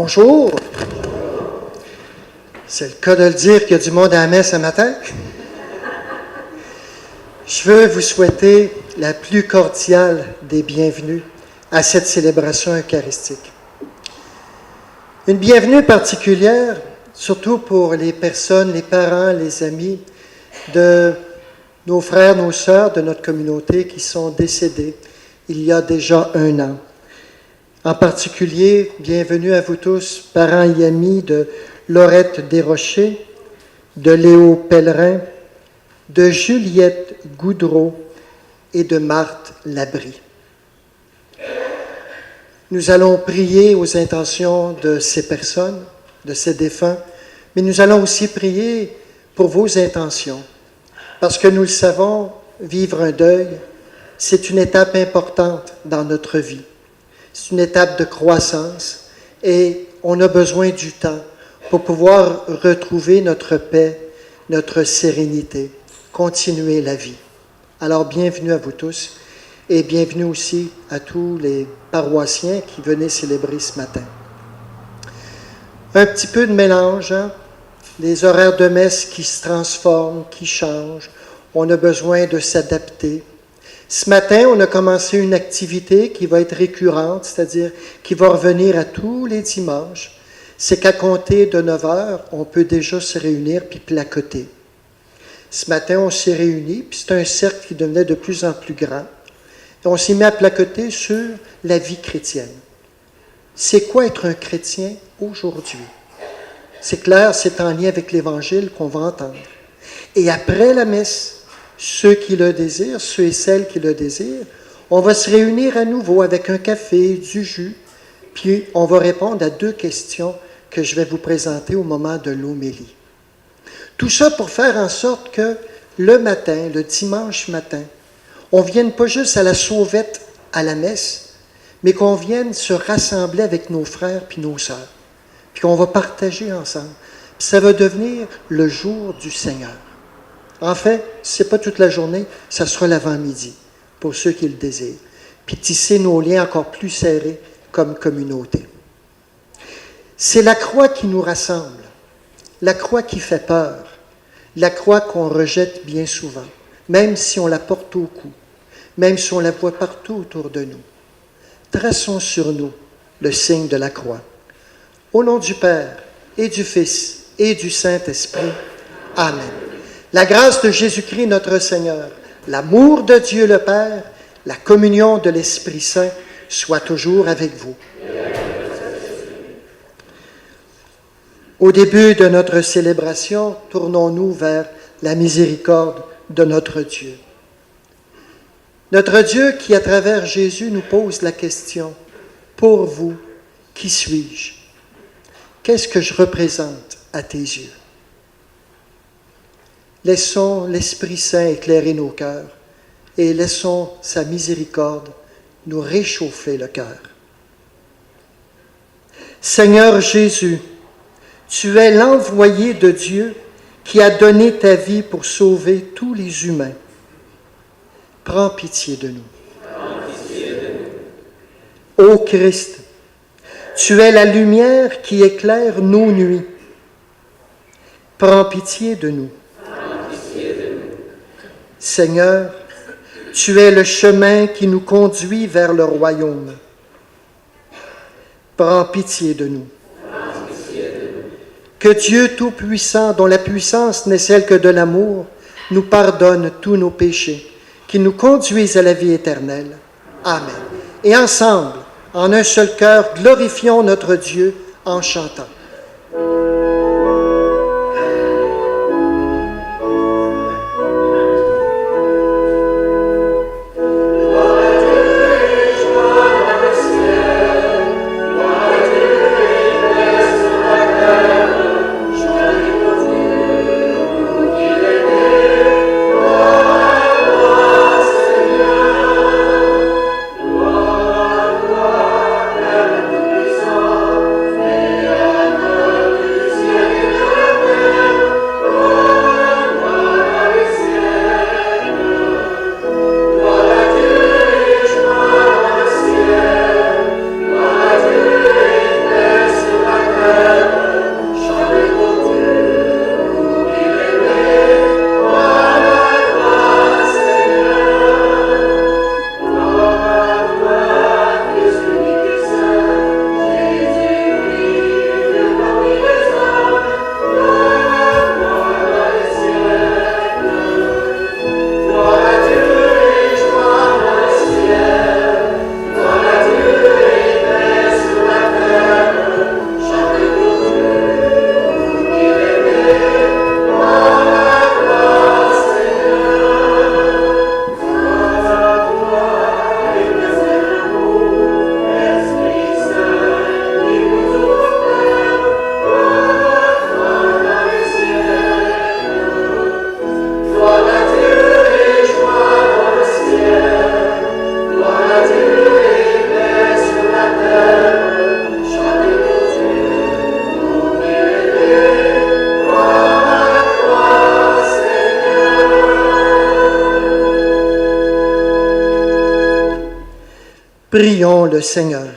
Bonjour. C'est le cas de le dire qu'il y a du monde à la messe ce matin. Je veux vous souhaiter la plus cordiale des bienvenues à cette célébration eucharistique. Une bienvenue particulière, surtout pour les personnes, les parents, les amis de nos frères, nos sœurs de notre communauté qui sont décédés il y a déjà 1 an. En particulier, bienvenue à vous tous, parents et amis de Laurette Desrochers, de Léo Pellerin, de Juliette Goudreau et de Marthe Labrie. Nous allons prier aux intentions de ces personnes, de ces défunts, mais nous allons aussi prier pour vos intentions, parce que nous le savons, vivre un deuil, c'est une étape importante dans notre vie. C'est une étape de croissance et on a besoin du temps pour pouvoir retrouver notre paix, notre sérénité, continuer la vie. Alors, bienvenue à vous tous et bienvenue aussi à tous les paroissiens qui venaient célébrer ce matin. Un petit peu de mélange, hein? Les horaires de messe qui se transforment, qui changent. On a besoin de s'adapter. Ce matin, on a commencé une activité qui va être récurrente, c'est-à-dire qui va revenir à tous les dimanches. C'est qu'à compter de 9 heures, on peut déjà se réunir puis placoter. Ce matin, on s'est réunis, puis c'est un cercle qui devenait de plus en plus grand. Et on s'est mis à placoter sur la vie chrétienne. C'est quoi être un chrétien aujourd'hui? C'est clair, c'est en lien avec l'Évangile qu'on va entendre. Et après la messe, ceux qui le désirent, ceux et celles qui le désirent, on va se réunir à nouveau avec un café, du jus, puis on va répondre à 2 questions que je vais vous présenter au moment de l'homélie. Tout ça pour faire en sorte que le matin, le dimanche matin, on ne vienne pas juste à la sauvette à la messe, mais qu'on vienne se rassembler avec nos frères puis nos sœurs, puis qu'on va partager ensemble. Puis ça va devenir le jour du Seigneur. En fait, ce n'est pas toute la journée, ça sera l'avant-midi, pour ceux qui le désirent. Puis tisser nos liens encore plus serrés comme communauté. C'est la croix qui nous rassemble, la croix qui fait peur, la croix qu'on rejette bien souvent, même si on la porte au cou, même si on la voit partout autour de nous. Traçons sur nous le signe de la croix. Au nom du Père, et du Fils, et du Saint-Esprit. Amen. La grâce de Jésus-Christ notre Seigneur, l'amour de Dieu le Père, la communion de l'Esprit Saint soit toujours avec vous. Au début de notre célébration, tournons-nous vers la miséricorde de notre Dieu. Notre Dieu qui, à travers Jésus, nous pose la question, pour vous, qui suis-je? Qu'est-ce que je représente à tes yeux? Laissons l'Esprit Saint éclairer nos cœurs et laissons sa miséricorde nous réchauffer le cœur. Seigneur Jésus, tu es l'envoyé de Dieu qui a donné ta vie pour sauver tous les humains. Prends pitié de nous. Ô Christ, tu es la lumière qui éclaire nos nuits. Prends pitié de nous. Seigneur, tu es le chemin qui nous conduit vers le royaume. Prends pitié de nous. Que Dieu Tout-Puissant, dont la puissance n'est celle que de l'amour, nous pardonne tous nos péchés, qui nous conduisent à la vie éternelle. Amen. Et ensemble, en un seul cœur, glorifions notre Dieu en chantant. Prions le Seigneur.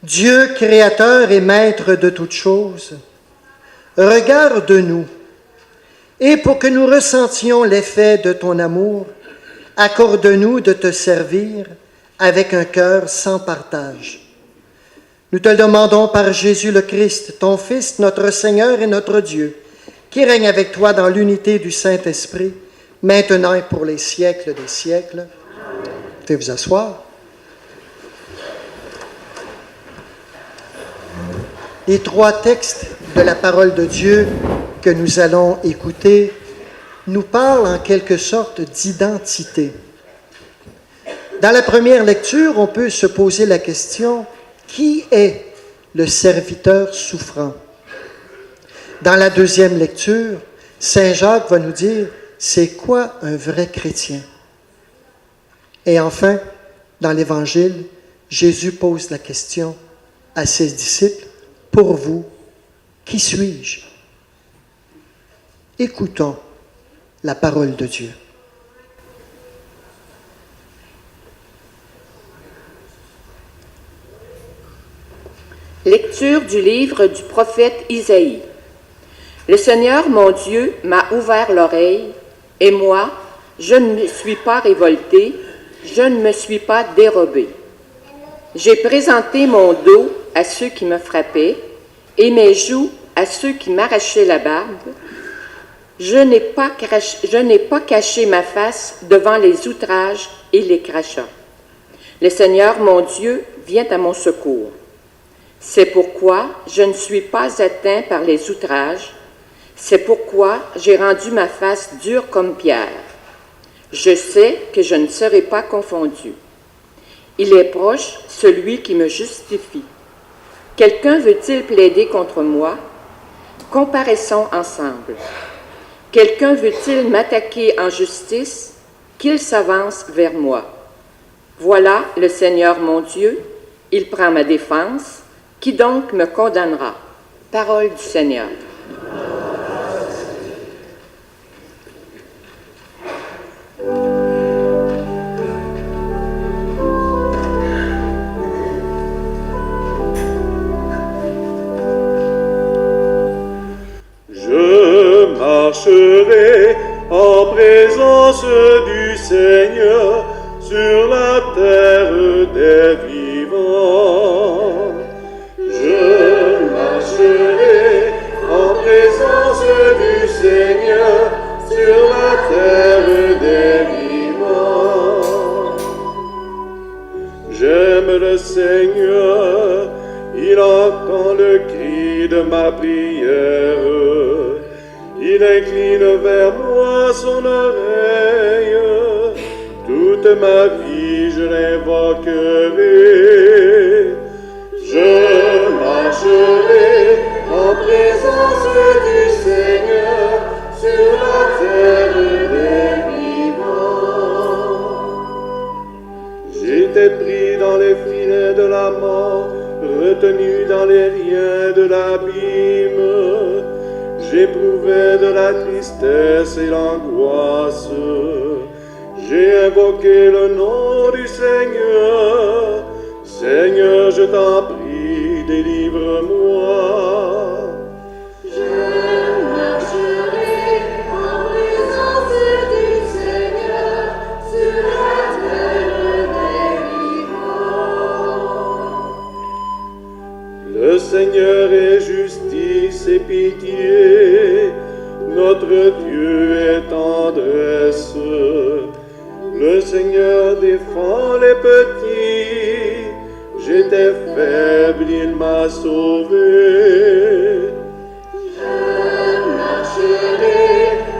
Dieu, créateur et maître de toutes choses, regarde-nous, et pour que nous ressentions l'effet de ton amour, accorde-nous de te servir avec un cœur sans partage. Nous te le demandons par Jésus le Christ, ton Fils, notre Seigneur et notre Dieu, qui règne avec toi dans l'unité du Saint-Esprit, maintenant et pour les siècles des siècles. Veuillez vous asseoir. Les trois textes de la parole de Dieu que nous allons écouter nous parlent en quelque sorte d'identité. Dans la première lecture, on peut se poser la question: qui est le serviteur souffrant? Dans la deuxième lecture, Saint Jacques va nous dire: c'est quoi un vrai chrétien? Et enfin, dans l'Évangile, Jésus pose la question à ses disciples: pour vous, qui suis-je? Écoutons la parole de Dieu. Lecture du livre du prophète Isaïe. Le Seigneur, mon Dieu, m'a ouvert l'oreille, et moi, je ne me suis pas révolté, je ne me suis pas dérobé. J'ai présenté mon dos à ceux qui me frappaient, et mes joues à ceux qui m'arrachaient la barbe. Je n'ai pas caché ma face devant les outrages et les crachats. Le Seigneur, mon Dieu, vient à mon secours. C'est pourquoi je ne suis pas atteint par les outrages. C'est pourquoi j'ai rendu ma face dure comme pierre. Je sais que je ne serai pas confondu. Il est proche, celui qui me justifie. Quelqu'un veut-il plaider contre moi? Comparaissons ensemble. Quelqu'un veut-il m'attaquer en justice? Qu'il s'avance vers moi. Voilà le Seigneur mon Dieu, il prend ma défense. Qui donc me condamnera? Parole du Seigneur. Je marcherai en présence du Seigneur sur la terre des vivants. Je marcherai en présence du Seigneur sur la terre des vivants. J'aime le Seigneur, il entend le cri de ma prière. Il incline vers moi son oreille. Toute ma vie je l'invoquerai. Je marcherai en présence du Seigneur sur la terre des vivants. J'étais pris dans les filets de la mort, retenu dans les liens de l'abîme. J'éprouvais de la tristesse et l'angoisse. J'ai invoqué le nom du Seigneur. Seigneur, je t'en prie, délivre-moi. Je marcherai en présence du Seigneur sur la terre des vivants. Le Seigneur est justice et pitié, notre Dieu est tendresse. Le Seigneur défend les petits, j'étais faible, il m'a sauvé. Je marcherai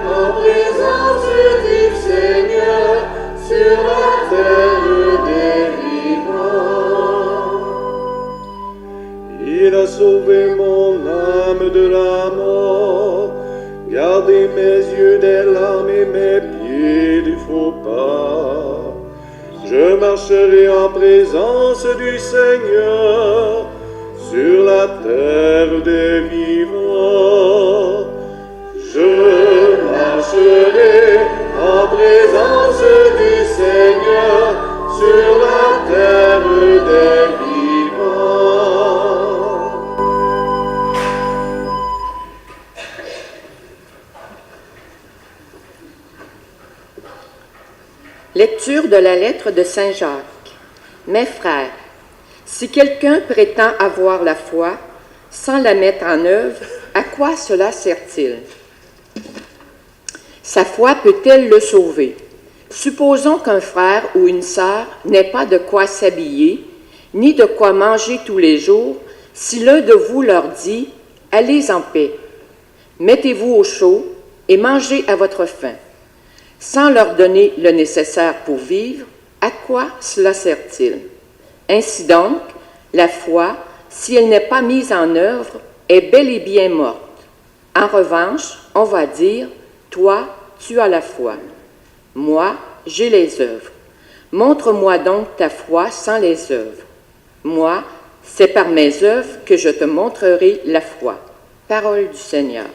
en présence du Seigneur sur la terre des vivants. Il a sauvé mon âme de la mort, gardé mes yeux des larmes et mes pieds du faux pas. Je marcherai en présence du Seigneur sur la terre des vivants. Je marcherai en présence Lecture de la lettre de Saint Jacques. Mes frères, si quelqu'un prétend avoir la foi sans la mettre en œuvre, à quoi cela sert-il? Sa foi peut-elle le sauver? Supposons qu'un frère ou une sœur n'ait pas de quoi s'habiller, ni de quoi manger tous les jours, si l'un de vous leur dit « Allez en paix, mettez-vous au chaud et mangez à votre faim », sans leur donner le nécessaire pour vivre, à quoi cela sert-il? Ainsi donc, la foi, si elle n'est pas mise en œuvre, est bel et bien morte. En revanche, on va dire « Toi, tu as la foi. Moi, j'ai les œuvres. Montre-moi donc ta foi sans les œuvres. Moi, c'est par mes œuvres que je te montrerai la foi. » Parole du Seigneur.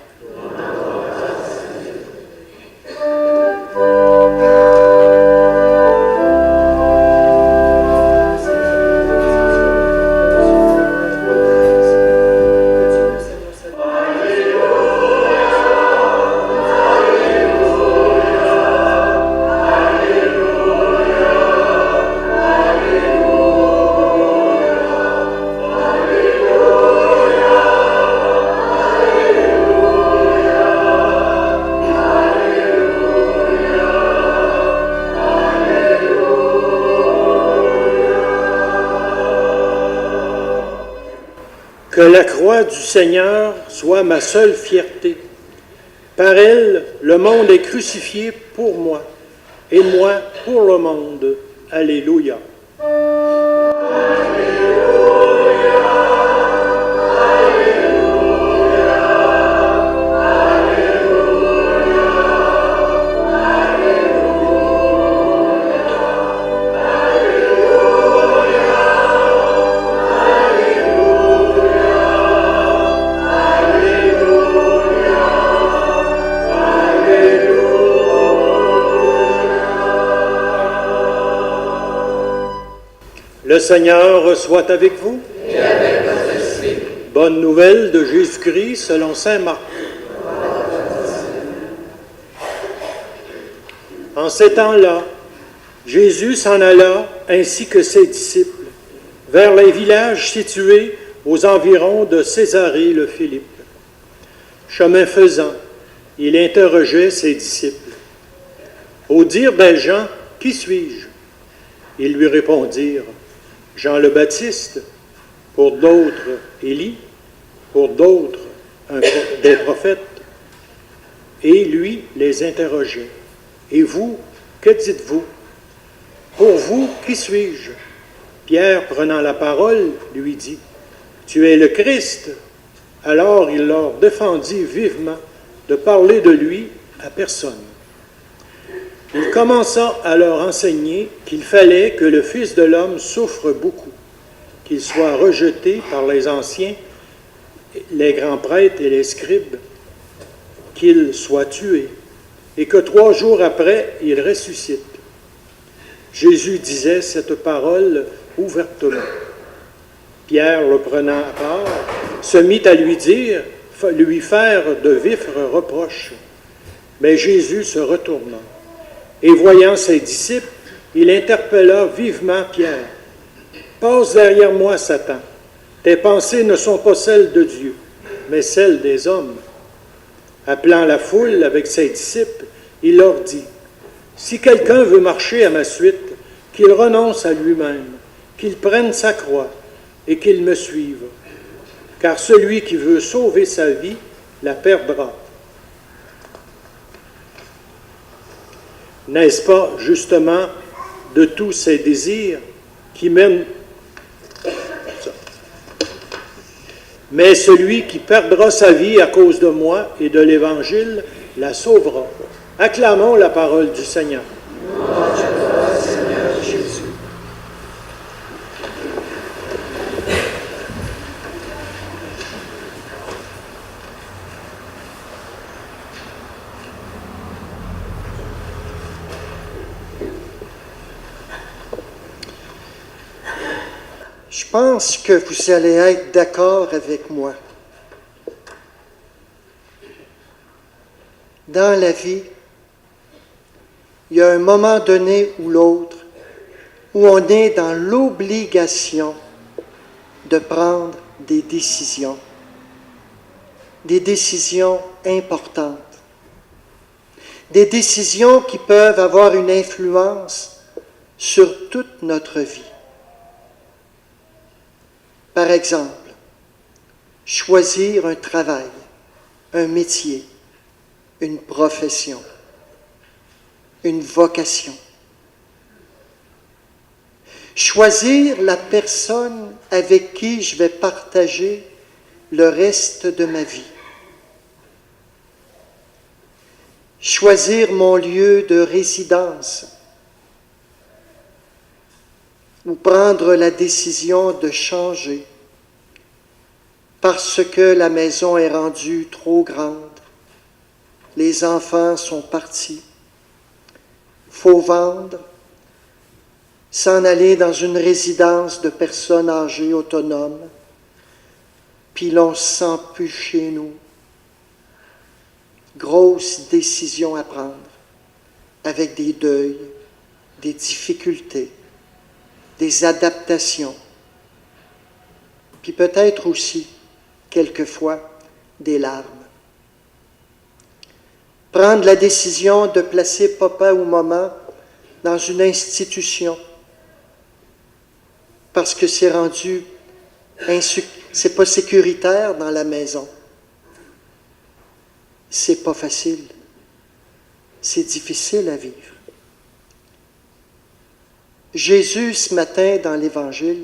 Que la croix du Seigneur soit ma seule fierté. Par elle, le monde est crucifié pour moi, et moi pour le monde. Alléluia. Le Seigneur soit avec vous. Et avec votre esprit. Bonne nouvelle de Jésus-Christ selon saint Marc. En ces temps-là, Jésus s'en alla, ainsi que ses disciples, vers les villages situés aux environs de Césarée le Philippe. Chemin faisant, il interrogeait ses disciples. Au dire des gens, « Qui suis-je » Ils lui répondirent, Jean le Baptiste, pour d'autres Élie, pour d'autres des prophètes. Et lui les interrogeait. Et vous, que dites-vous? Pour vous, qui suis-je? Pierre, prenant la parole, lui dit, Tu es le Christ. Alors il leur défendit vivement de parler de lui à personne. Il commença à leur enseigner qu'il fallait que le Fils de l'homme souffre beaucoup, qu'il soit rejeté par les anciens, les grands prêtres et les scribes, qu'il soit tué, et que 3 jours après, il ressuscite. Jésus disait cette parole ouvertement. Pierre, le prenant à part, se mit à lui faire de vifs reproches. Mais Jésus se retourna. Et voyant ses disciples, il interpella vivement Pierre. « Passe derrière moi, Satan. Tes pensées ne sont pas celles de Dieu, mais celles des hommes. » Appelant la foule avec ses disciples, il leur dit, « Si quelqu'un veut marcher à ma suite, qu'il renonce à lui-même, qu'il prenne sa croix et qu'il me suive. Car celui qui veut sauver sa vie la perdra. » N'est-ce pas justement de tous ces désirs qui mènent... Mais celui qui perdra sa vie à cause de moi et de l'Évangile la sauvera. Acclamons la parole du Seigneur. Seigneur Jésus. Je pense que vous allez être d'accord avec moi. Dans la vie, il y a un moment donné ou l'autre où on est dans l'obligation de prendre des décisions importantes, des décisions qui peuvent avoir une influence sur toute notre vie. Par exemple, choisir un travail, un métier, une profession, une vocation. Choisir la personne avec qui je vais partager le reste de ma vie. Choisir mon lieu de résidence ou prendre la décision de changer parce que la maison est rendue trop grande, les enfants sont partis, faut vendre, s'en aller dans une résidence de personnes âgées autonomes, puis l'on ne se sent plus chez nous. Grosse décision à prendre, avec des deuils, des difficultés, des adaptations, puis peut-être aussi, quelquefois, des larmes. Prendre la décision de placer papa ou maman dans une institution, parce que c'est rendu, c'est pas sécuritaire dans la maison. C'est pas facile. C'est difficile à vivre. Jésus, ce matin, dans l'Évangile,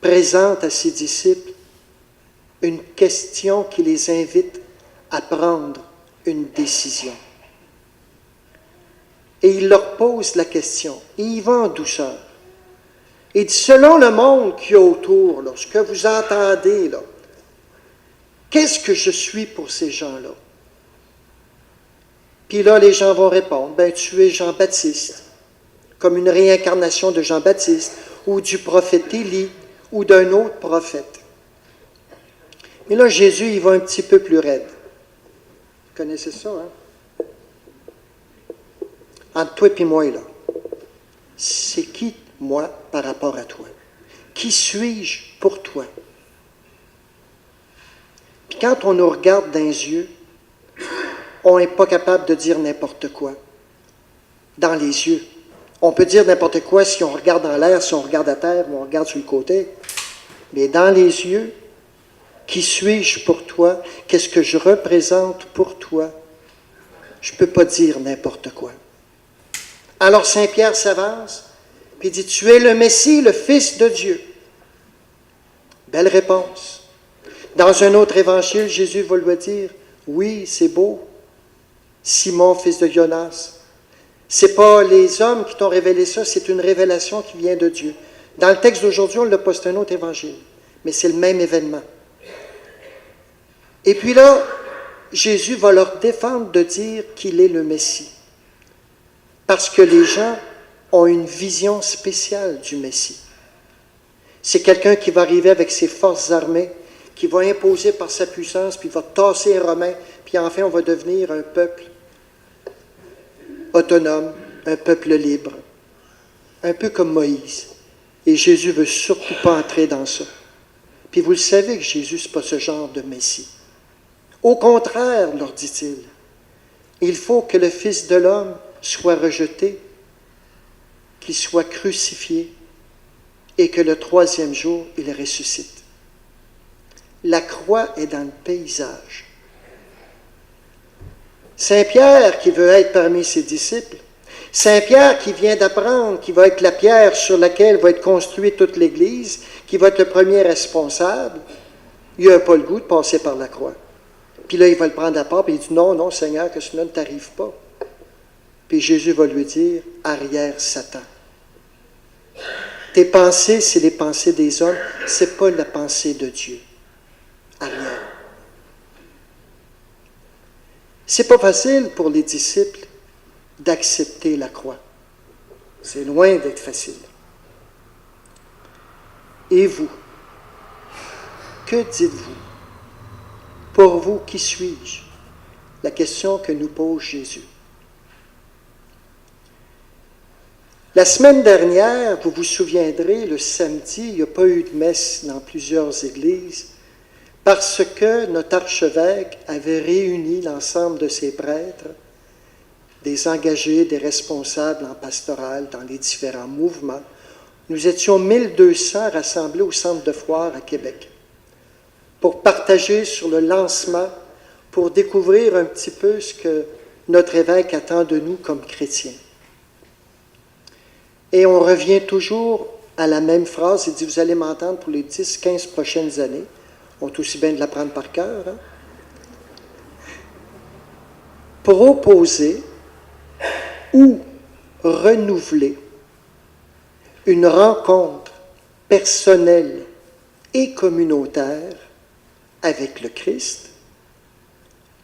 présente à ses disciples une question qui les invite à prendre une décision. Et il leur pose la question, et il va en douceur. Il dit, selon le monde qu'il y a autour, là, ce que vous entendez, là, qu'est-ce que je suis pour ces gens-là? Puis là, les gens vont répondre, ben tu es Jean-Baptiste, comme une réincarnation de Jean-Baptiste, ou du prophète Élie, ou d'un autre prophète. Mais là, Jésus, il va un petit peu plus raide. Vous connaissez ça, hein? Entre toi et moi, là, c'est qui, moi, par rapport à toi? Qui suis-je pour toi? Puis quand on nous regarde dans les yeux, on n'est pas capable de dire n'importe quoi. Dans les yeux. On peut dire n'importe quoi si on regarde dans l'air, si on regarde à terre, ou on regarde sur le côté. Mais dans les yeux, qui suis-je pour toi? Qu'est-ce que je représente pour toi? Je ne peux pas dire n'importe quoi. Alors Saint Pierre s'avance, puis il dit, tu es le Messie, le Fils de Dieu. Belle réponse. Dans un autre évangile, Jésus va lui dire, oui, c'est beau, Simon, fils de Jonas. Ce n'est pas les hommes qui t'ont révélé ça, c'est une révélation qui vient de Dieu. Dans le texte d'aujourd'hui, on l'a pas, c'est un autre évangile, mais c'est le même événement. Et puis là, Jésus va leur défendre de dire qu'il est le Messie. Parce que les gens ont une vision spéciale du Messie. C'est quelqu'un qui va arriver avec ses forces armées, qui va imposer par sa puissance, puis il va tasser les Romains, puis enfin on va devenir un peuple autonome, un peuple libre, un peu comme Moïse. Et Jésus ne veut surtout pas entrer dans ça. Puis vous le savez que Jésus, ce n'est pas ce genre de Messie. Au contraire, leur dit-il, il faut que le Fils de l'homme soit rejeté, qu'il soit crucifié, et que le troisième jour, il ressuscite. La croix est dans le paysage. Saint Pierre qui veut être parmi ses disciples, Saint Pierre qui vient d'apprendre qu'il va être la pierre sur laquelle va être construite toute l'Église, qui va être le premier responsable, il n'a pas le goût de passer par la croix. Puis là, il va le prendre à part, puis il dit, non, non, Seigneur, que cela ne t'arrive pas. Puis Jésus va lui dire, arrière Satan. Tes pensées, c'est les pensées des hommes, ce n'est pas la pensée de Dieu. Arrière. C'est pas facile pour les disciples d'accepter la croix. C'est loin d'être facile. Et vous, que dites-vous? Pour vous, qui suis-je? La question que nous pose Jésus. La semaine dernière, vous vous souviendrez, le samedi, il n'y a pas eu de messe dans plusieurs églises parce que notre archevêque avait réuni l'ensemble de ses prêtres, des engagés, des responsables en pastoral dans les différents mouvements. Nous étions 1200 rassemblés au centre de foire à Québec pour partager sur le lancement, pour découvrir un petit peu ce que notre évêque attend de nous comme chrétiens. Et on revient toujours à la même phrase, il dit, vous allez m'entendre pour les 10-15 prochaines années. On est aussi bien de l'apprendre par cœur. Hein? Proposer ou renouveler une rencontre personnelle et communautaire avec le Christ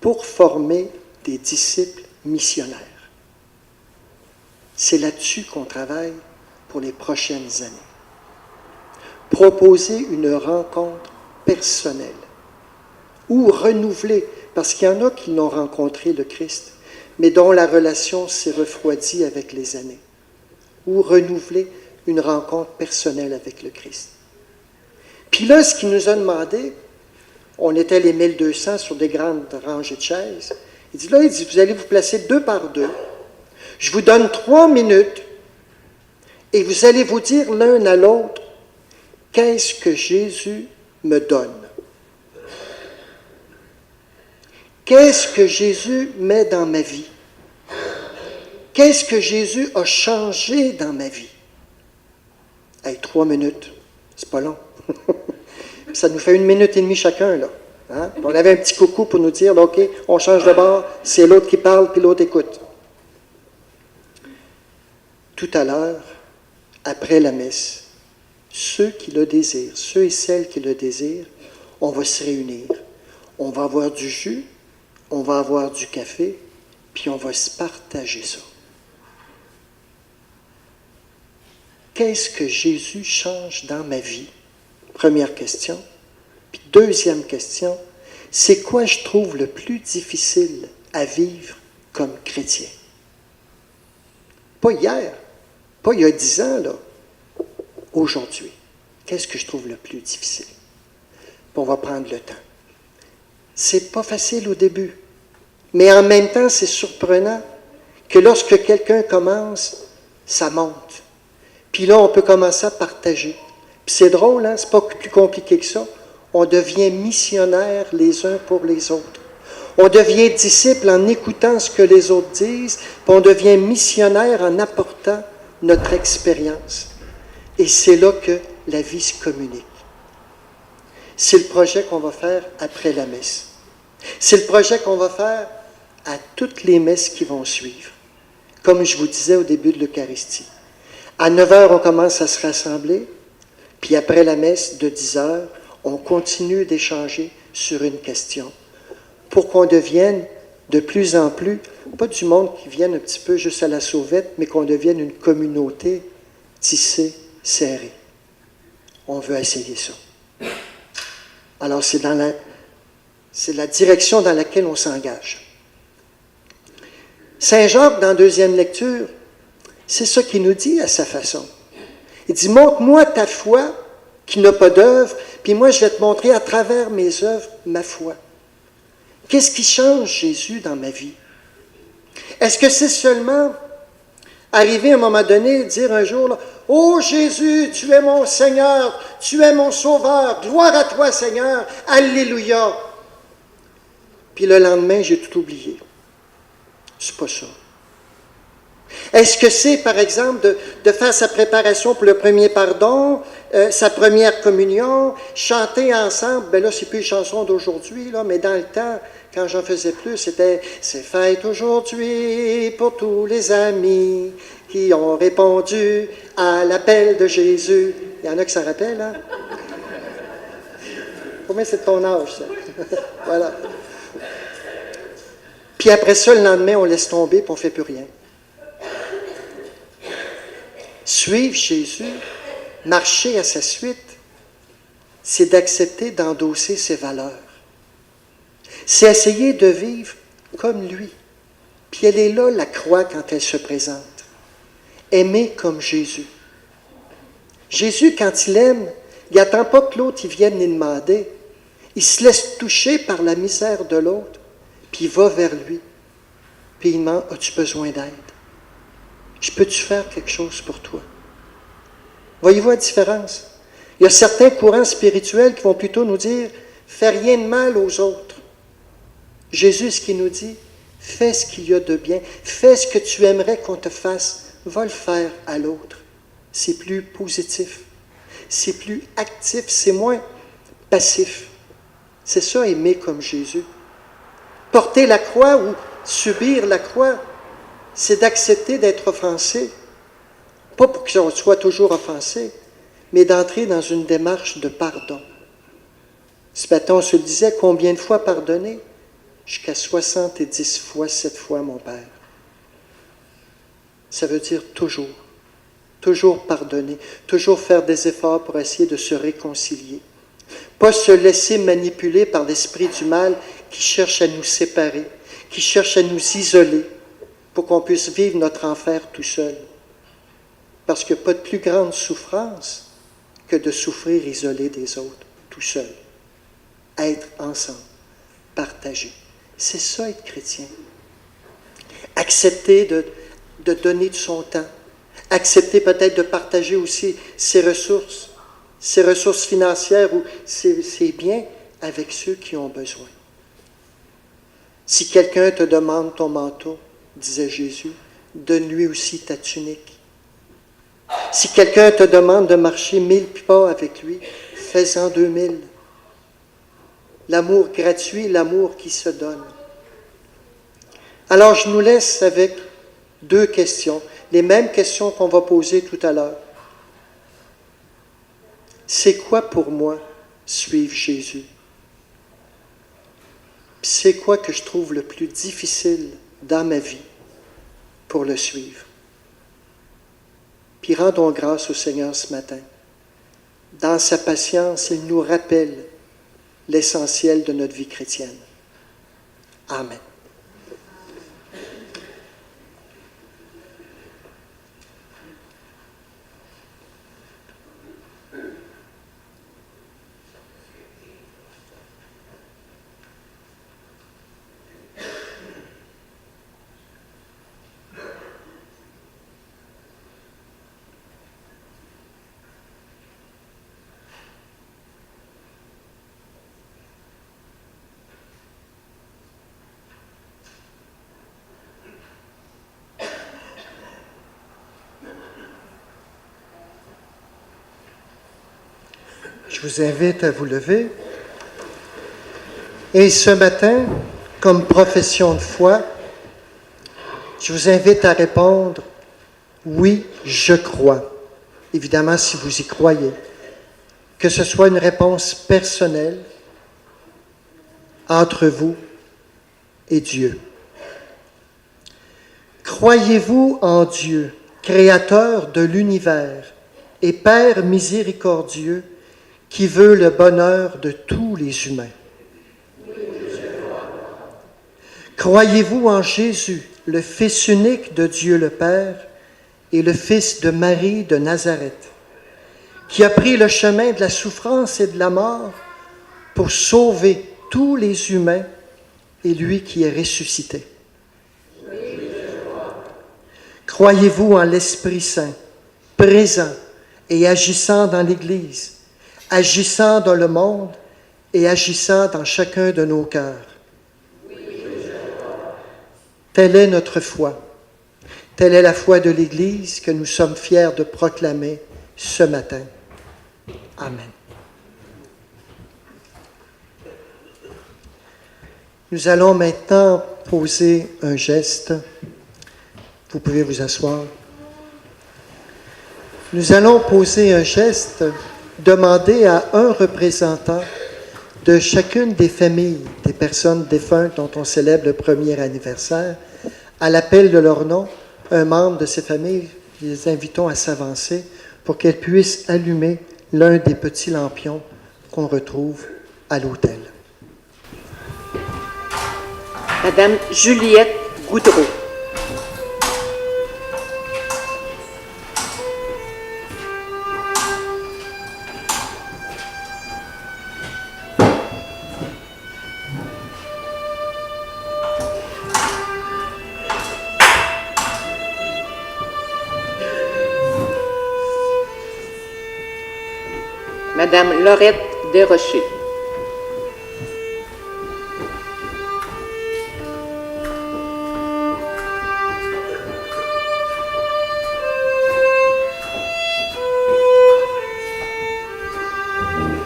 pour former des disciples missionnaires. C'est là-dessus qu'on travaille pour les prochaines années. Proposer une rencontre personnelle ou renouveler, parce qu'il y en a qui l'ont rencontré, le Christ, mais dont la relation s'est refroidie avec les années, ou renouveler une rencontre personnelle avec le Christ. Puis là, ce qu'il nous a demandé, on était les 1200 sur des grandes rangées de chaises, il dit, vous allez vous placer 2 par 2, je vous donne 3 minutes, et vous allez vous dire l'un à l'autre, qu'est-ce que Jésus me donne? Qu'est-ce que Jésus met dans ma vie? Qu'est-ce que Jésus a changé dans ma vie? Hey, 3 minutes, c'est pas long. Ça nous fait 1 minute et demie chacun, là. Hein? On avait un petit coucou pour nous dire, là, OK, on change de bord, c'est l'autre qui parle, puis l'autre écoute. Tout à l'heure, après la messe, ceux qui le désirent, ceux et celles qui le désirent, on va se réunir. On va avoir du jus, on va avoir du café, puis on va se partager ça. Qu'est-ce que Jésus change dans ma vie? Première question. Puis deuxième question, c'est quoi je trouve le plus difficile à vivre comme chrétien? Pas hier, pas il y a 10 ans, là. Aujourd'hui, qu'est-ce que je trouve le plus difficile? Puis on va prendre le temps. C'est pas facile au début, mais en même temps, c'est surprenant que lorsque quelqu'un commence, ça monte. Puis là, on peut commencer à partager. Puis c'est drôle, hein? C'est pas plus compliqué que ça. On devient missionnaire les uns pour les autres. On devient disciple en écoutant ce que les autres disent, puis on devient missionnaire en apportant notre expérience. Et c'est là que la vie se communique. C'est le projet qu'on va faire après la messe. C'est le projet qu'on va faire à toutes les messes qui vont suivre. Comme je vous disais au début de l'Eucharistie. À 9h, on commence à se rassembler, puis après la messe de 10h, on continue d'échanger sur une question pour qu'on devienne de plus en plus, pas du monde qui vienne un petit peu juste à la sauvette, mais qu'on devienne une communauté tissée, serrée. On veut essayer ça. Alors, c'est la direction dans laquelle on s'engage. Saint Jacques, dans la deuxième lecture, c'est ça qu'il nous dit à sa façon. Il dit, montre-moi ta foi qui n'a pas d'œuvre, puis moi je vais te montrer à travers mes œuvres ma foi. Qu'est-ce qui change Jésus dans ma vie? Est-ce que c'est seulement arriver à un moment donné et dire un jour, là, « Oh Jésus, tu es mon Seigneur, tu es mon Sauveur, gloire à toi Seigneur, Alléluia. » Puis le lendemain, j'ai tout oublié. C'est pas ça. Est-ce que c'est, par exemple, de faire sa préparation pour le premier pardon, sa première communion, chanter ensemble, bien là, c'est plus les chansons d'aujourd'hui, là, mais dans le temps, quand j'en faisais plus, c'était « C'est fête aujourd'hui pour tous les amis qui ont répondu à l'appel de Jésus. » Il y en a qui s'en rappellent, hein? Combien c'est de ton âge, ça? Voilà. Puis après ça, le lendemain, on laisse tomber, puis on ne fait plus rien. Suivre Jésus, marcher à sa suite, c'est d'accepter d'endosser ses valeurs. C'est essayer de vivre comme lui. Puis elle est là, la croix, quand elle se présente. Aimer comme Jésus. Jésus, quand il aime, il n'attend pas que l'autre il vienne lui demander. Il se laisse toucher par la misère de l'autre, puis il va vers lui. Puis il demande, as-tu besoin d'aide? Je peux-tu faire quelque chose pour toi? Voyez-vous la différence? Il y a certains courants spirituels qui vont plutôt nous dire, fais rien de mal aux autres. Jésus, ce qu'il nous dit, fais ce qu'il y a de bien, fais ce que tu aimerais qu'on te fasse, va le faire à l'autre. C'est plus positif, c'est plus actif, c'est moins passif. C'est ça, aimer comme Jésus. Porter la croix ou subir la croix, c'est d'accepter d'être offensé. Pas pour qu'on soit toujours offensé, mais d'entrer dans une démarche de pardon. Ce matin, on se le disait, combien de fois pardonner? Jusqu'à 70 fois, 7 fois, mon Père. Ça veut dire toujours. Toujours pardonner, toujours faire des efforts pour essayer de se réconcilier. Pas se laisser manipuler par l'esprit du mal qui cherche à nous séparer, qui cherche à nous isoler pour qu'on puisse vivre notre enfer tout seul. Parce qu'il n'y a pas de plus grande souffrance que de souffrir isolé des autres, tout seul. Être ensemble, partager. C'est ça être chrétien. Accepter de donner de son temps. Accepter peut-être de partager aussi ses ressources financières ou ses biens avec ceux qui ont besoin. Si quelqu'un te demande ton manteau, disait Jésus, donne-lui aussi ta tunique. Si quelqu'un te demande de marcher 1000 pas avec lui, fais-en 2000. L'amour gratuit, l'amour qui se donne. Alors je nous laisse avec 2 questions, les mêmes questions qu'on va poser tout à l'heure. C'est quoi pour moi suivre Jésus? Puis c'est quoi que je trouve le plus difficile dans ma vie pour le suivre? Puis rendons grâce au Seigneur ce matin. Dans sa patience, il nous rappelle l'essentiel de notre vie chrétienne. Amen. Je vous invite à vous lever. Et ce matin, comme profession de foi, je vous invite à répondre « Oui, je crois ». Évidemment, si vous y croyez. Que ce soit une réponse personnelle entre vous et Dieu. Croyez-vous en Dieu, Créateur de l'univers et Père miséricordieux, qui veut le bonheur de tous les humains? Croyez-vous en Jésus, le Fils unique de Dieu le Père et le Fils de Marie de Nazareth, qui a pris le chemin de la souffrance et de la mort pour sauver tous les humains et lui qui est ressuscité? Croyez-vous en l'Esprit Saint, présent et agissant dans l'Église, agissant dans le monde et agissant dans chacun de nos cœurs? Telle est notre foi. Telle est la foi de l'Église que nous sommes fiers de proclamer ce matin. Amen. Nous allons maintenant poser un geste. Vous pouvez vous asseoir. Nous allons poser un geste, demander à un représentant de chacune des familles des personnes défuntes dont on célèbre le premier anniversaire, à l'appel de leur nom, un membre de ces familles, les invitons à s'avancer pour qu'elles puissent allumer l'un des petits lampions qu'on retrouve à l'autel. Madame Juliette Goudreau. Madame Laurette Desrochers.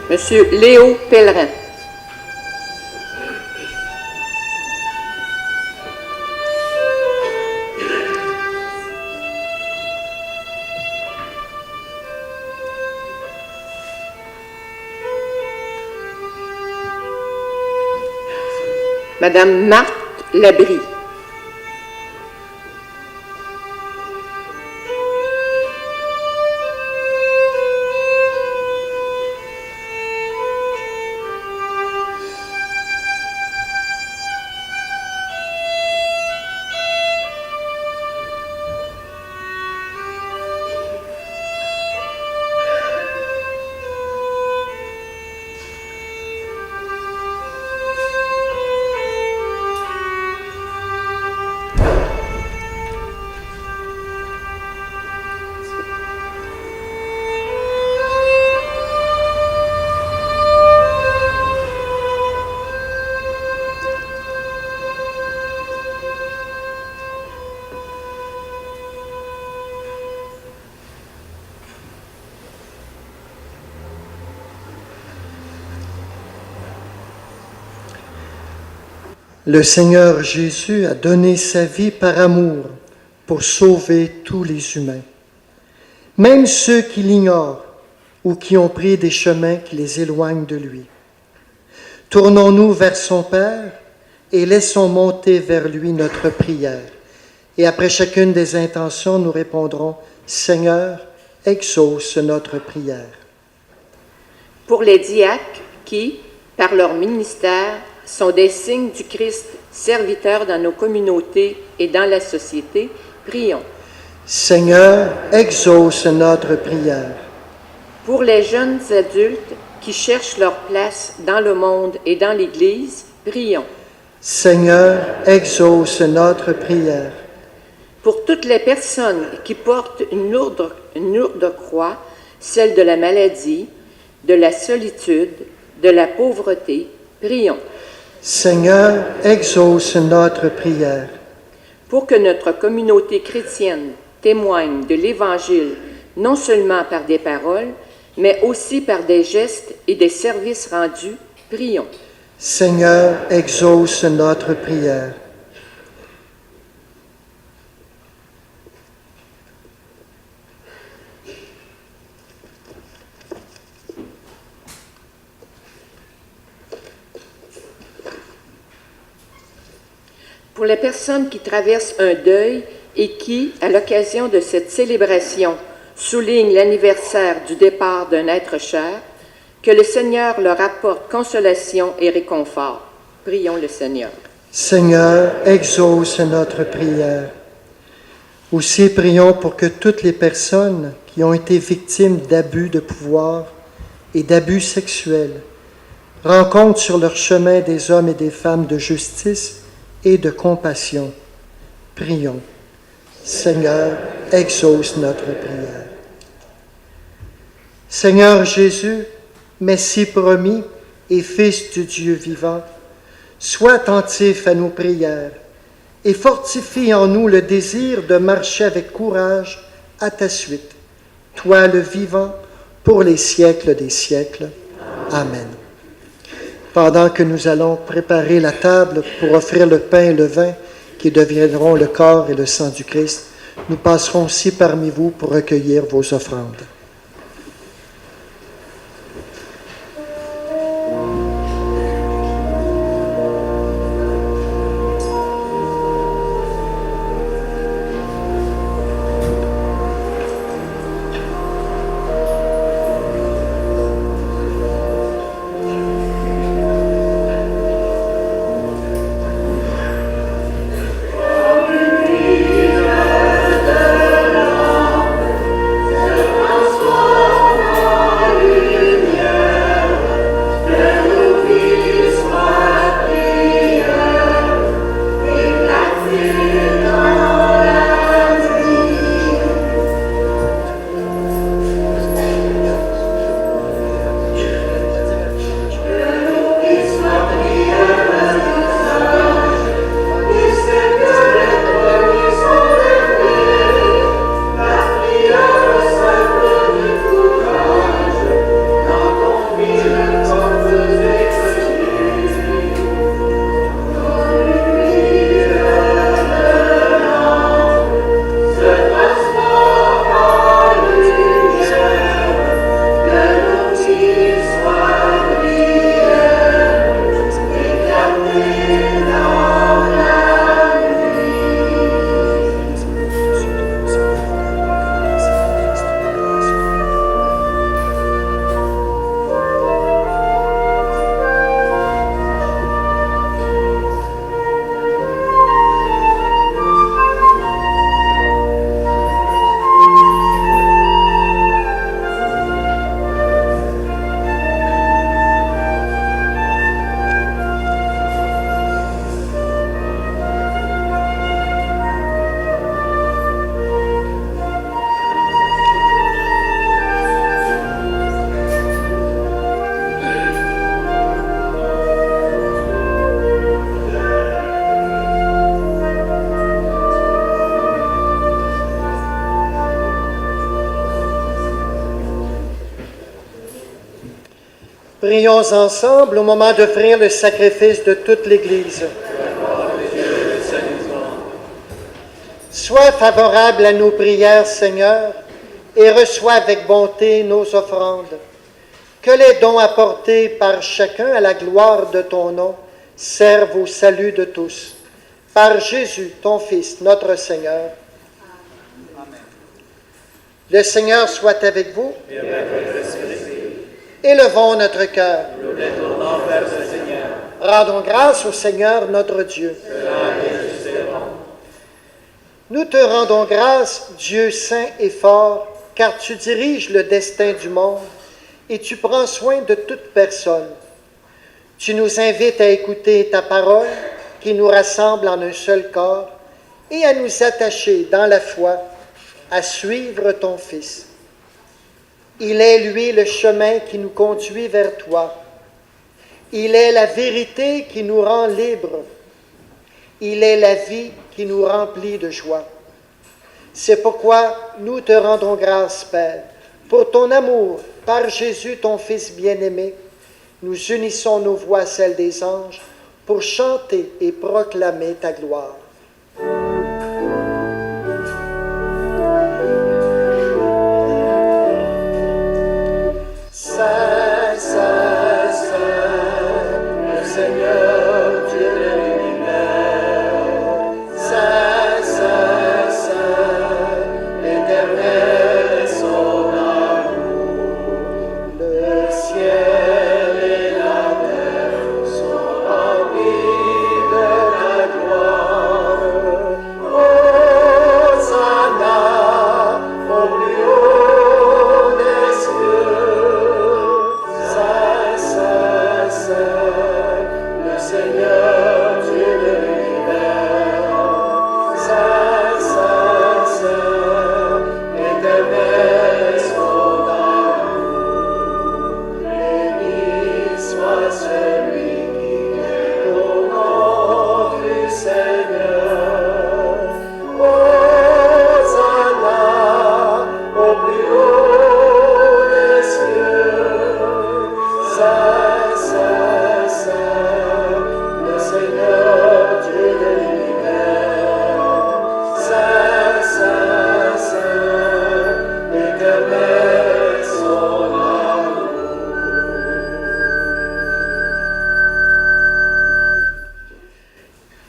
Monsieur Léo Pellerin. Madame Marthe Labrie. Le Seigneur Jésus a donné sa vie par amour pour sauver tous les humains, même ceux qui l'ignorent ou qui ont pris des chemins qui les éloignent de lui. Tournons-nous vers son Père et laissons monter vers lui notre prière. Et après chacune des intentions, nous répondrons « Seigneur, exauce notre prière ». Pour les diacres qui, par leur ministère, sont des signes du Christ, serviteurs dans nos communautés et dans la société, prions. Seigneur, exauce notre prière. Pour les jeunes adultes qui cherchent leur place dans le monde et dans l'Église, prions. Seigneur, exauce notre prière. Pour toutes les personnes qui portent une lourde croix, celle de la maladie, de la solitude, de la pauvreté, prions. Seigneur, exauce notre prière. Pour que notre communauté chrétienne témoigne de l'Évangile non seulement par des paroles, mais aussi par des gestes et des services rendus, prions. Seigneur, exauce notre prière. Pour les personnes qui traversent un deuil et qui, à l'occasion de cette célébration, soulignent l'anniversaire du départ d'un être cher, que le Seigneur leur apporte consolation et réconfort. Prions le Seigneur. Seigneur, exauce notre prière. Aussi prions pour que toutes les personnes qui ont été victimes d'abus de pouvoir et d'abus sexuels rencontrent sur leur chemin des hommes et des femmes de justice et de compassion. Prions. Seigneur, exauce notre prière. Seigneur Jésus, Messie promis et Fils du Dieu vivant, sois attentif à nos prières et fortifie en nous le désir de marcher avec courage à ta suite, toi le vivant, pour les siècles des siècles. Amen. Pendant que nous allons préparer la table pour offrir le pain et le vin qui deviendront le corps et le sang du Christ, nous passerons aussi parmi vous pour recueillir vos offrandes. Prions ensemble au moment d'offrir le sacrifice de toute l'Église. Sois favorable à nos prières, Seigneur, et reçois avec bonté nos offrandes. Que les dons apportés par chacun à la gloire de ton nom servent au salut de tous. Par Jésus, ton Fils, notre Seigneur. Amen. Le Seigneur soit avec vous. Et avec votre esprit. Élevons notre cœur. Nous détournons vers le Seigneur. Rendons grâce au Seigneur notre Dieu. Nous te rendons grâce, Dieu saint et fort, car tu diriges le destin du monde et tu prends soin de toute personne. Tu nous invites à écouter ta parole qui nous rassemble en un seul corps et à nous attacher dans la foi à suivre ton Fils. Il est, lui, le chemin qui nous conduit vers toi. Il est la vérité qui nous rend libres. Il est la vie qui nous remplit de joie. C'est pourquoi nous te rendons grâce, Père, pour ton amour, par Jésus, ton Fils bien-aimé. Nous unissons nos voix à celles des anges pour chanter et proclamer ta gloire. Saint, Saint, Saint, le Seigneur Dieu de l'univers. Saint, Saint, Saint, l'Éternel est son amour. Le ciel et la terre sont remplis de la gloire. Hosanna au plus haut des cieux. Saint, Saint, Saint, le Seigneur Dieu de l'univers. Saint, Saint, Saint, l'Éternel est son amour. Béni soit celui qui vient au nom du Seigneur. Hosanna au plus haut des cieux. Saint, Saint, Saint, le Seigneur Dieu de l'univers. Saint, Saint, Saint, l'Éternel est son amour.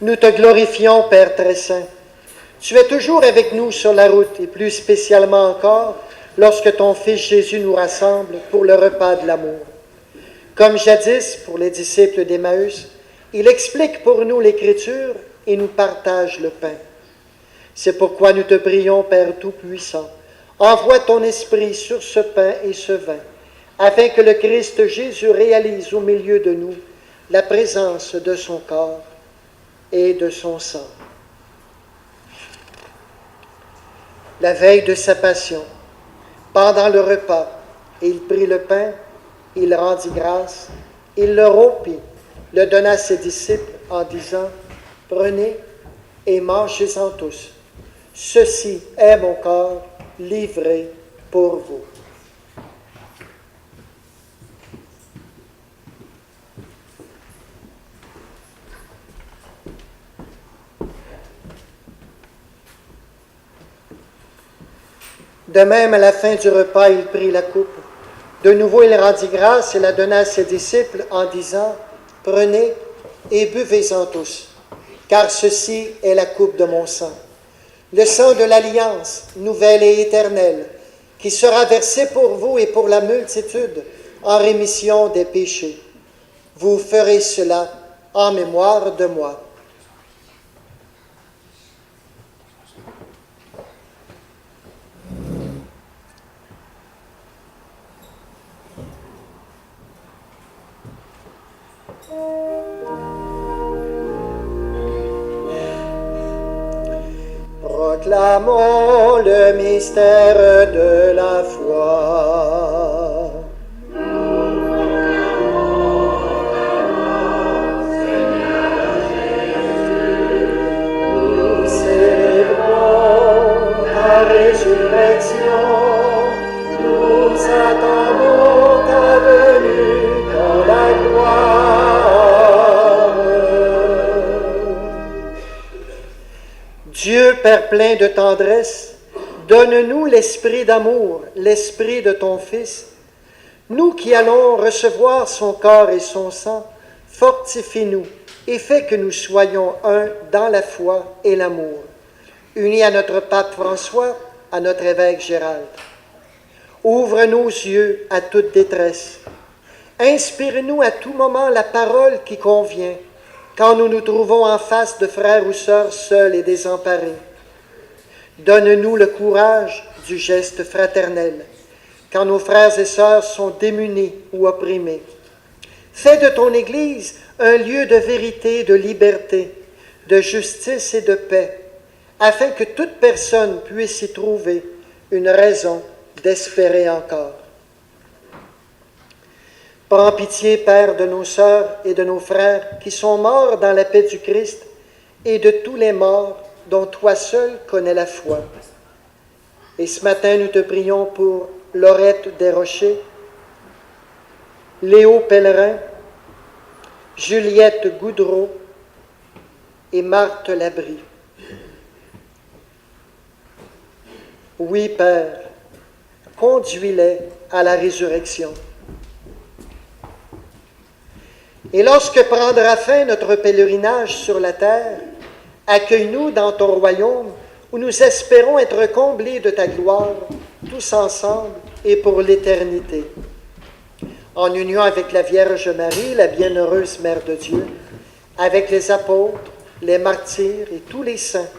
Nous te glorifions, Père très saint. Tu es toujours avec nous sur la route, et plus spécialement encore lorsque ton Fils Jésus nous rassemble pour le repas de l'amour. Comme jadis pour les disciples d'Emmaüs, il explique pour nous l'Écriture et nous partage le pain. C'est pourquoi nous te prions, Père Tout-Puissant, envoie ton Esprit sur ce pain et ce vin, afin que le Christ Jésus réalise au milieu de nous la présence de son corps et de son sang. La veille de sa passion, pendant le repas, il prit le pain, il rendit grâce, il le rompit, le donna à ses disciples en disant, « Prenez et mangez-en tous. Ceci est mon corps livré pour vous. » De même, à la fin du repas, il prit la coupe. De nouveau, il rendit grâce et la donna à ses disciples en disant, « Prenez et buvez-en tous, car ceci est la coupe de mon sang, le sang de l'alliance nouvelle et éternelle, qui sera versé pour vous et pour la multitude en rémission des péchés. Vous ferez cela en mémoire de moi. » Proclamons le mystère de la foi. Nous célébrons ta résurrection, nous attendons ta venue. gloire. Dieu, Père plein de tendresse, donne-nous l'esprit d'amour, l'esprit de ton Fils. Nous qui allons recevoir son corps et son sang, fortifie-nous et fais que nous soyons un dans la foi et l'amour. Unis à notre pape François, à notre évêque Gérald. Ouvre nos yeux à toute détresse. Inspire-nous à tout moment la parole qui convient, quand nous nous trouvons en face de frères ou sœurs seuls et désemparés. Donne-nous le courage du geste fraternel, quand nos frères et sœurs sont démunis ou opprimés. Fais de ton Église un lieu de vérité, de liberté, de justice et de paix, afin que toute personne puisse y trouver une raison d'espérer encore. Prends pitié, Père, de nos sœurs et de nos frères qui sont morts dans la paix du Christ et de tous les morts dont toi seul connais la foi. Et ce matin, nous te prions pour Laurette Desrochers, Léo Pellerin, Juliette Goudreau et Marthe Labrie. Oui, Père, conduis-les à la résurrection. Et lorsque prendra fin notre pèlerinage sur la terre, accueille-nous dans ton royaume où nous espérons être comblés de ta gloire, tous ensemble et pour l'éternité. En union avec la Vierge Marie, la bienheureuse Mère de Dieu, avec les apôtres, les martyrs et tous les saints,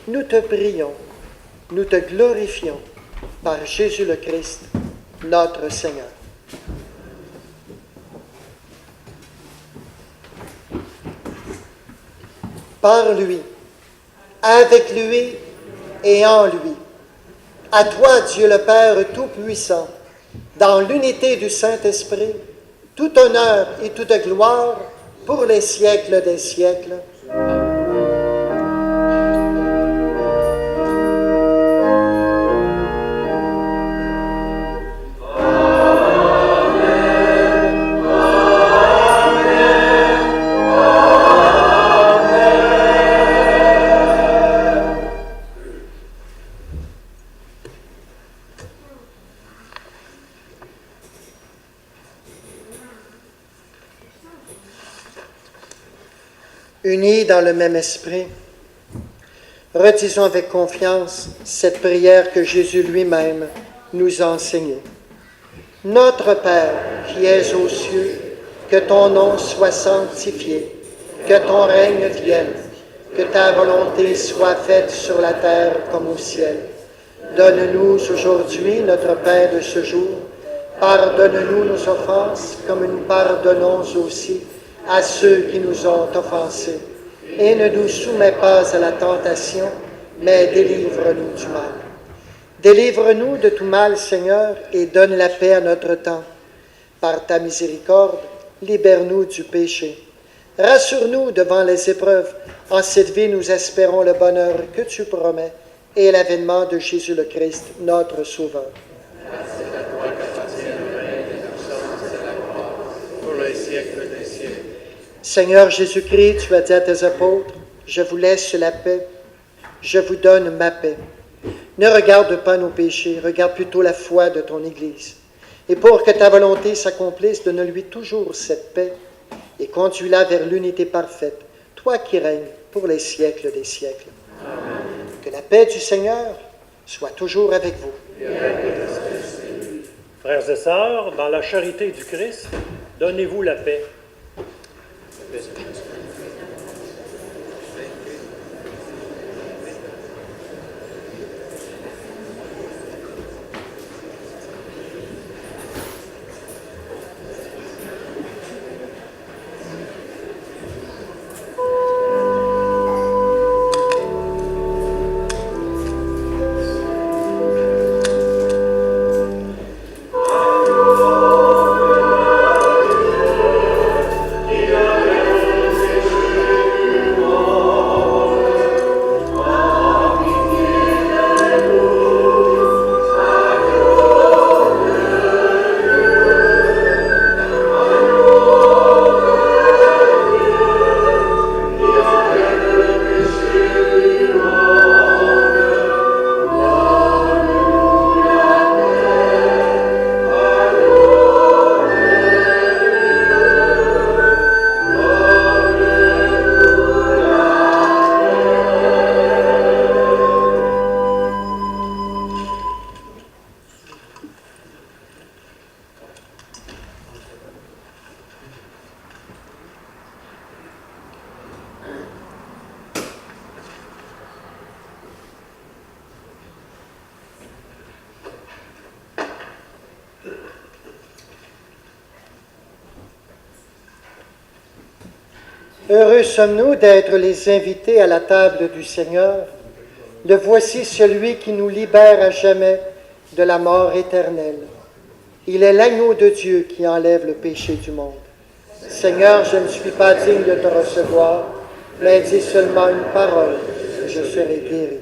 nous te prions, nous te glorifions par Jésus le Christ, notre Seigneur. Par lui, avec lui et en lui. À toi, Dieu le Père Tout-Puissant, dans l'unité du Saint-Esprit, tout honneur et toute gloire pour les siècles des siècles. Unis dans le même esprit, redisons avec confiance cette prière que Jésus lui-même nous a enseignée. Notre Père qui es aux cieux, que ton nom soit sanctifié, que ton règne vienne, que ta volonté soit faite sur la terre comme au ciel. Donne-nous aujourd'hui notre pain de ce jour. Pardonne-nous nos offenses comme nous pardonnons aussi à ceux qui nous ont offensés. Et ne nous soumets pas à la tentation, mais délivre-nous du mal. Délivre-nous de tout mal, Seigneur, et donne la paix à notre temps. Par ta miséricorde, libère-nous du péché. Rassure-nous devant les épreuves. En cette vie, nous espérons le bonheur que tu promets et l'avènement de Jésus le Christ, notre Sauveur. Seigneur Jésus-Christ, tu as dit à tes apôtres, « Je vous laisse la paix, je vous donne ma paix. » Ne regarde pas nos péchés, regarde plutôt la foi de ton Église. Et pour que ta volonté s'accomplisse, donne-lui toujours cette paix et conduis-la vers l'unité parfaite, toi qui règnes pour les siècles des siècles. Amen. Que la paix du Seigneur soit toujours avec vous. Frères et sœurs, dans la charité du Christ, donnez-vous la paix. Heureux sommes-nous d'être les invités à la table du Seigneur. Le voici celui qui nous libère à jamais de la mort éternelle. Il est l'agneau de Dieu qui enlève le péché du monde. Seigneur, je ne suis pas digne de te recevoir, mais dis seulement une parole et je serai guéri.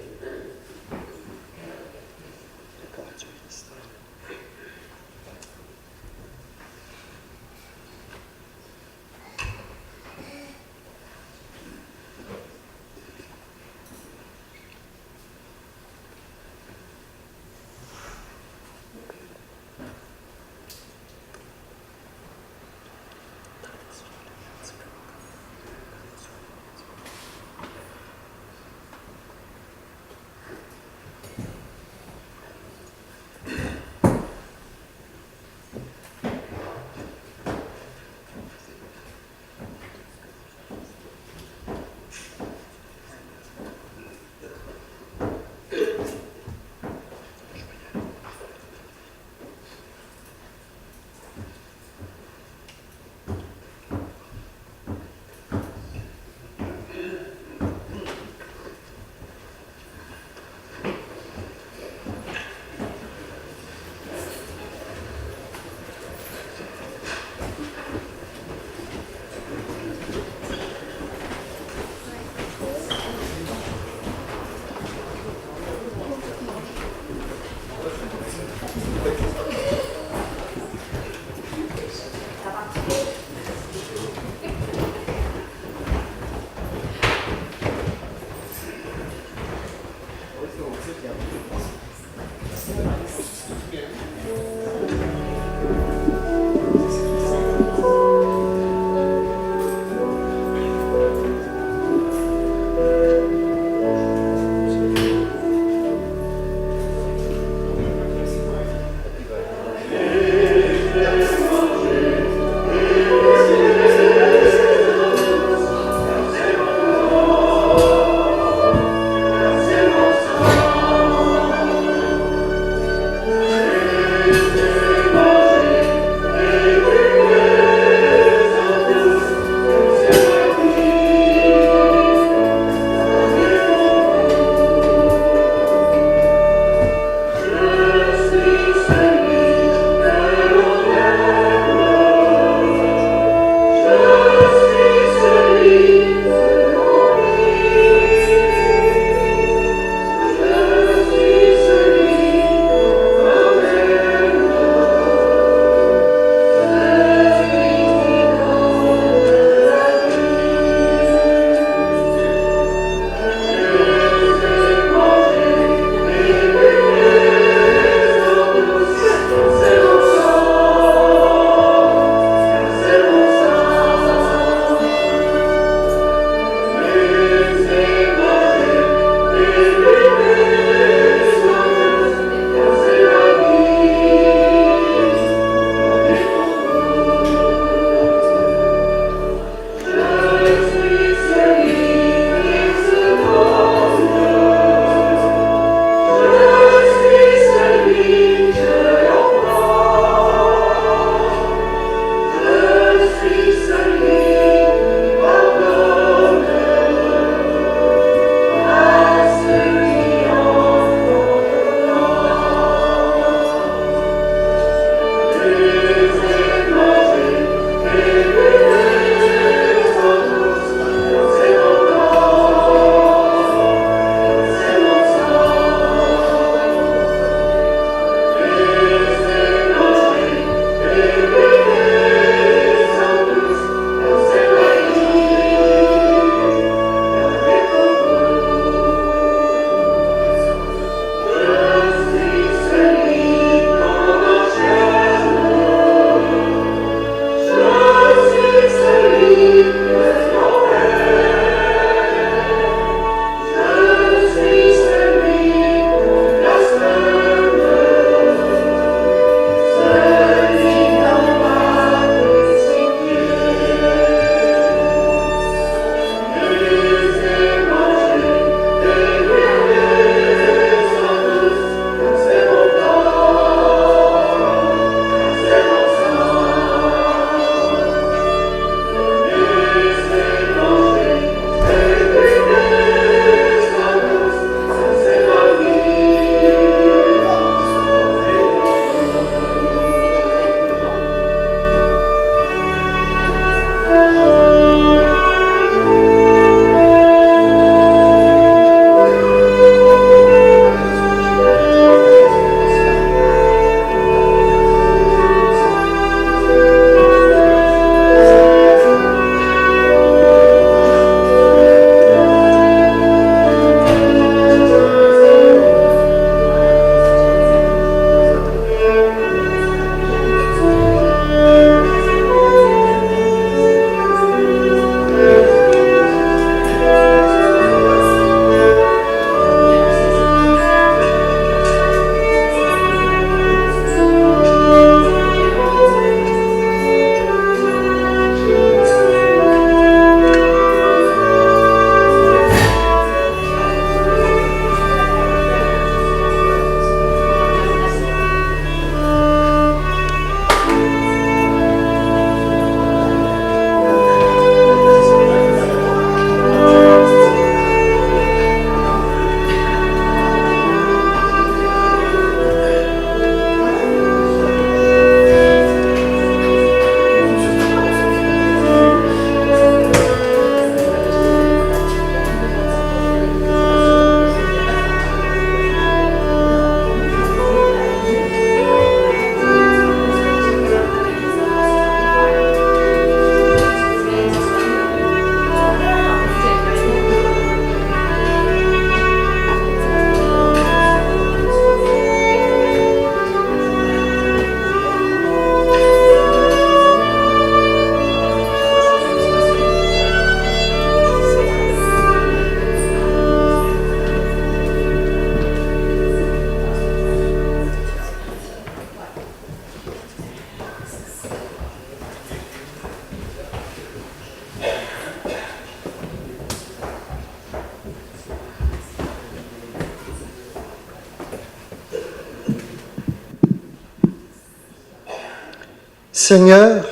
Seigneur,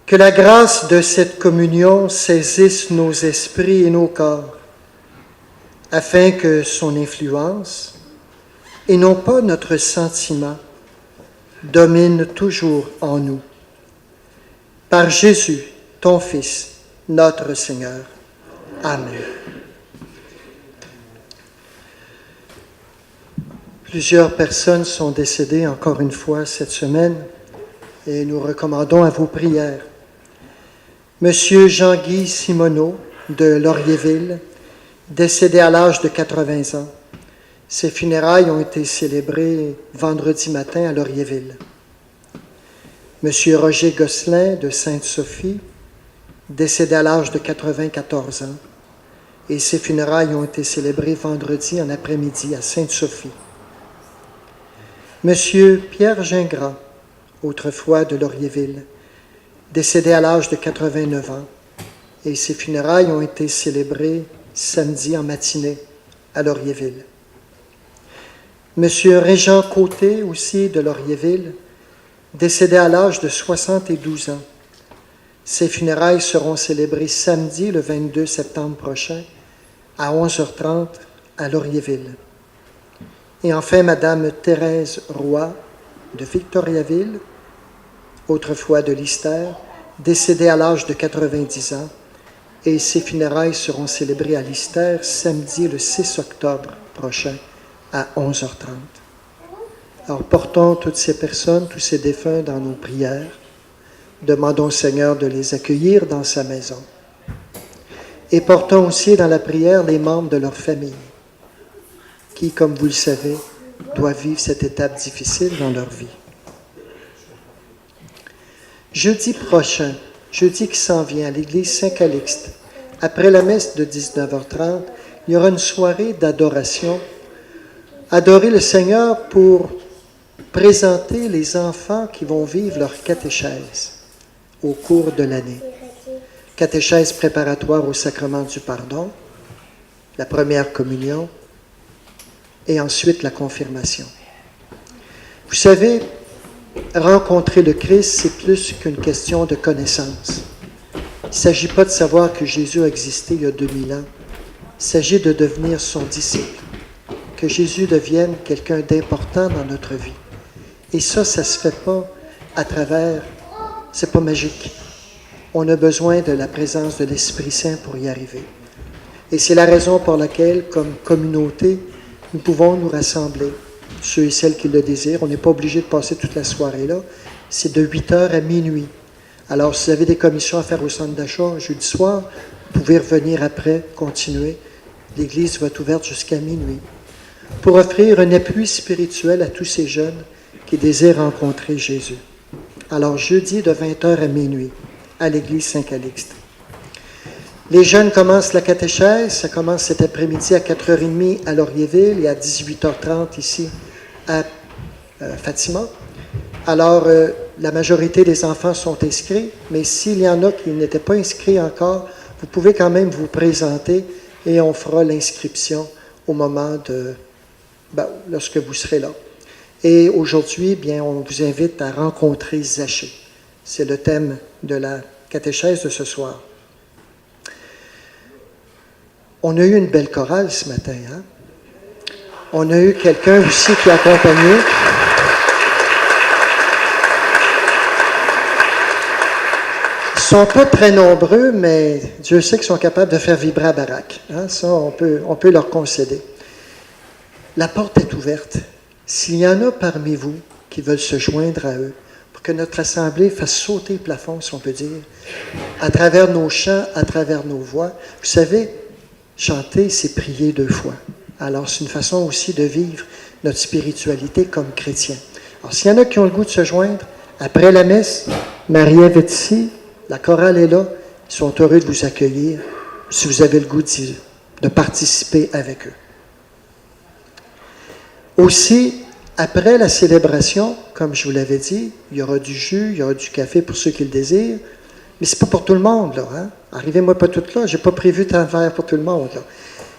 que la grâce de cette communion saisisse nos esprits et nos corps, afin que son influence, et non pas notre sentiment, domine toujours en nous. Par Jésus, ton Fils, notre Seigneur. Amen. Plusieurs personnes sont décédées encore une fois cette semaine et nous recommandons à vos prières. Monsieur Jean-Guy Simoneau de Laurierville, décédé à l'âge de 80 ans. Ses funérailles ont été célébrées vendredi matin à Laurierville. Monsieur Roger Gosselin de Sainte-Sophie, décédé à l'âge de 94 ans. Et ses funérailles ont été célébrées vendredi en après-midi à Sainte-Sophie. Monsieur Pierre Gingras, autrefois de Laurierville, décédé à l'âge de 89 ans. Et ses funérailles ont été célébrées samedi en matinée à Laurierville. Monsieur Régent Côté, aussi de Laurierville, décédé à l'âge de 72 ans. Ses funérailles seront célébrées samedi, le 22 septembre prochain, à 11h30 à Laurierville. Et enfin, Madame Thérèse Roy de Victoriaville, autrefois de Lister, décédée à l'âge de 90 ans, et ses funérailles seront célébrées à Lister samedi, le 6 octobre prochain, à 11h30. Alors, portons toutes ces personnes, tous ces défunts dans nos prières. Demandons au Seigneur de les accueillir dans sa maison. Et portons aussi dans la prière les membres de leur famille, qui, comme vous le savez, doivent vivre cette étape difficile dans leur vie. Jeudi prochain, jeudi qui s'en vient, à l'église Saint-Calixte, après la messe de 19h30, il y aura une soirée d'adoration. Adorer le Seigneur pour présenter les enfants qui vont vivre leur catéchèse au cours de l'année. Catéchèse préparatoire au sacrement du pardon, la première communion et ensuite la confirmation. Vous savez, rencontrer le Christ, c'est plus qu'une question de connaissance. Il ne s'agit pas de savoir que Jésus a existé il y a 2000 ans. Il s'agit de devenir son disciple. Que Jésus devienne quelqu'un d'important dans notre vie. Et ça se fait pas à travers... C'est pas magique. On a besoin de la présence de l'Esprit Saint pour y arriver. Et c'est la raison pour laquelle, comme communauté, nous pouvons nous rassembler, ceux et celles qui le désirent. On n'est pas obligé de passer toute la soirée là. C'est de 8h à minuit. Alors, si vous avez des commissions à faire au centre d'achat jeudi soir, vous pouvez revenir après, continuer. L'église va être ouverte jusqu'à minuit, pour offrir un appui spirituel à tous ces jeunes qui désirent rencontrer Jésus. Alors, jeudi de 20h à minuit, à l'église Saint-Calixte. Les jeunes commencent la catéchèse, ça commence cet après-midi à 4h30 à Laurierville et à 18h30 ici à Fatima. Alors, la majorité des enfants sont inscrits, mais s'il y en a qui n'étaient pas inscrits encore, vous pouvez quand même vous présenter et on fera l'inscription au moment de... lorsque vous serez là. Et aujourd'hui, bien, on vous invite à rencontrer Zachée. C'est le thème de la catéchèse de ce soir. On a eu une belle chorale ce matin, hein? On a eu quelqu'un aussi qui a accompagné. Ils ne sont pas très nombreux, mais Dieu sait qu'ils sont capables de faire vibrer la baraque. Hein? Ça, on peut leur concéder. La porte est ouverte. S'il y en a parmi vous qui veulent se joindre à eux, pour que notre assemblée fasse sauter le plafond, si on peut dire, à travers nos chants, à travers nos voix, vous savez, chanter, c'est prier 2 fois. Alors, c'est une façon aussi de vivre notre spiritualité comme chrétien. Alors, s'il y en a qui ont le goût de se joindre, après la messe, Marie-Ève est ici, la chorale est là, ils sont heureux de vous accueillir, si vous avez le goût de participer avec eux. Aussi, après la célébration, comme je vous l'avais dit, il y aura du jus, il y aura du café pour ceux qui le désirent, mais c'est pas pour tout le monde, là. Hein? Arrivez-moi pas toutes là, j'ai pas prévu tant de verre pour tout le monde, là.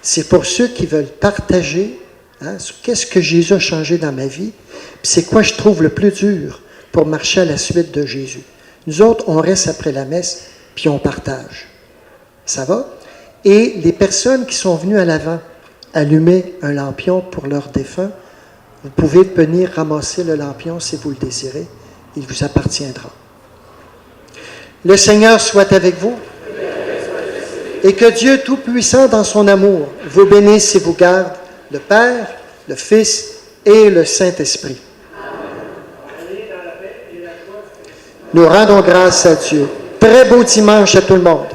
C'est pour ceux qui veulent partager hein, sur qu'est-ce que Jésus a changé dans ma vie, puis c'est quoi je trouve le plus dur pour marcher à la suite de Jésus. Nous autres, on reste après la messe, puis on partage. Ça va? Et les personnes qui sont venues à l'avant allumer un lampion pour leur défunt, vous pouvez venir ramasser le lampion si vous le désirez. Il vous appartiendra. Le Seigneur soit avec vous. Et que Dieu Tout-Puissant, dans son amour, vous bénisse et vous garde, le Père, le Fils et le Saint-Esprit. Nous rendons grâce à Dieu. Très beau dimanche à tout le monde.